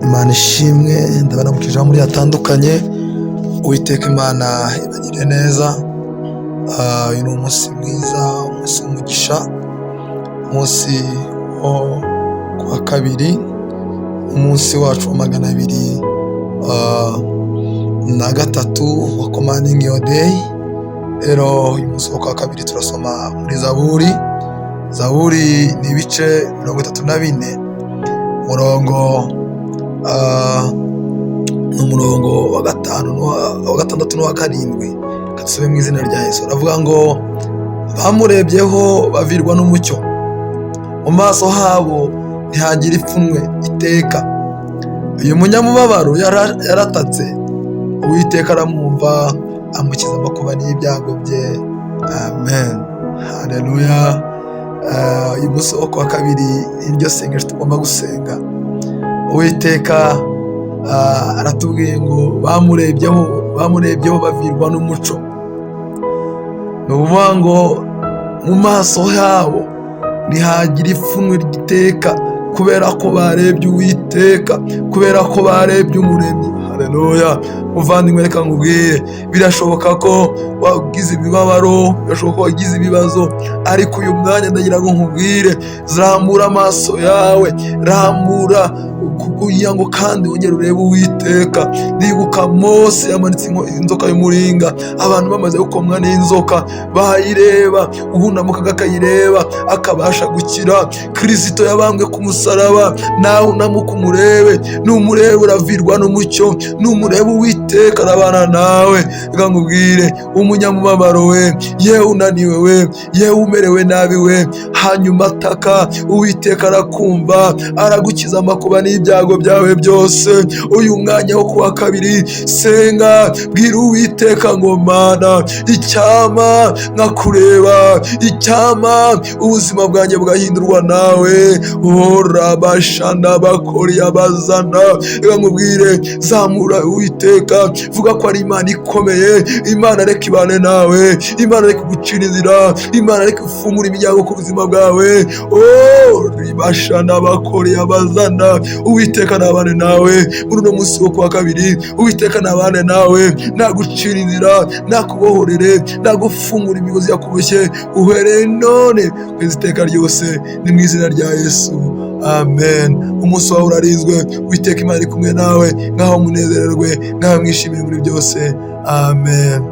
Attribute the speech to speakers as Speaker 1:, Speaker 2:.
Speaker 1: Imana ishimwe, ndabona mu kijambo muri hatandukanye. Uwiteka Imana ibagire neza. Uyu ni umunsi mwiza, umunsi w'umugisha, umunsi wo kuwa kabiri, umunsi wacu wa 203 wa commanding your day. Rero uyu munsi wo kuwa kabiri turasoma muri Zaburi ni ibice 34, umurongo wa 5 wa 6 n'uwa 7. Kasube mu izina rya Yesu. Aravuga ngo bamurebyeho bavirwa n'umucyo, mu maso habo ntihagira ipfunwe iteka. Uyu munyamubabaro yaratatse, Uwiteka aramwumva amukiza amakuba n'ibyago bye. Amen, haleluya. Uyu munsi wo kuwa kabiri iryo sengesho tugomba gusenga. Uwiteka aratubwiye ngo bamurebyeho bavirwa n'umuco. Ni ukuvuga ngo mu maso habo ntihagira ipfunwe ry'iteka, kubera ko barebye Uwiteka, kubera ko barebye Umuremyi. Haleluya. Muvandimwe, reka nkubwire, birashoboka ko wagize ibibabaro, birashoboka ko wagize ibibazo, ariko uyu mwanya ndagira ngo nkubwire, zambura amaso yawe, rambura kugira ngo kandi wongere urebe Uwiteka. Ndibuka Mose yamanitse inzoka y'umuringa, abantu bamaze gukomwa n'inzoka bayireba, ubunamuka akayireba akabasha gukira. Kristo yabambwe ku musaraba, nawe unamuka umurebe, numurebe uravirwa n'umucyo, numurebe Uwiteka arabana nawe. Reka nkubwire, umunyamubabaro we, yewe unaniwe we, yewe umerewe nabi we, hanyuma ataka, Uwiteka arakumva, aragukiza amakuba n'ibyago byawe byose. Uyu mwanya wo kuwa kabiri senga, bwira Uwiteka ngo Mana, icyama nkakureba, icyama ubuzima bwanjye bwahindurwa nawe. Orabashana bakori abazana. Reka nkubwire, zamura Uwiteka, vuga ko ari Imana ikomeye. Imana reka ibane nawe, Imana reka gucira inzira, Imana reka ifungura imiryango ku buzima bwawe. Ribashana bakori abazana. Uwiteka nabane nawe muri uno munsi wo kuwa kabiri. Uwiteka nabane nawe, nagucira inzira, nakubohorere, nagufungura imigozi yakuboshye uhereye none kwezi iteka ryose, ni mu izina rya Yesu. Amen. Umunsi wawe urarinzwe, Uwiteka Imana iri kumwe nawe, ngaho munezererwe, ngaho mwishimire muri byose. Amen.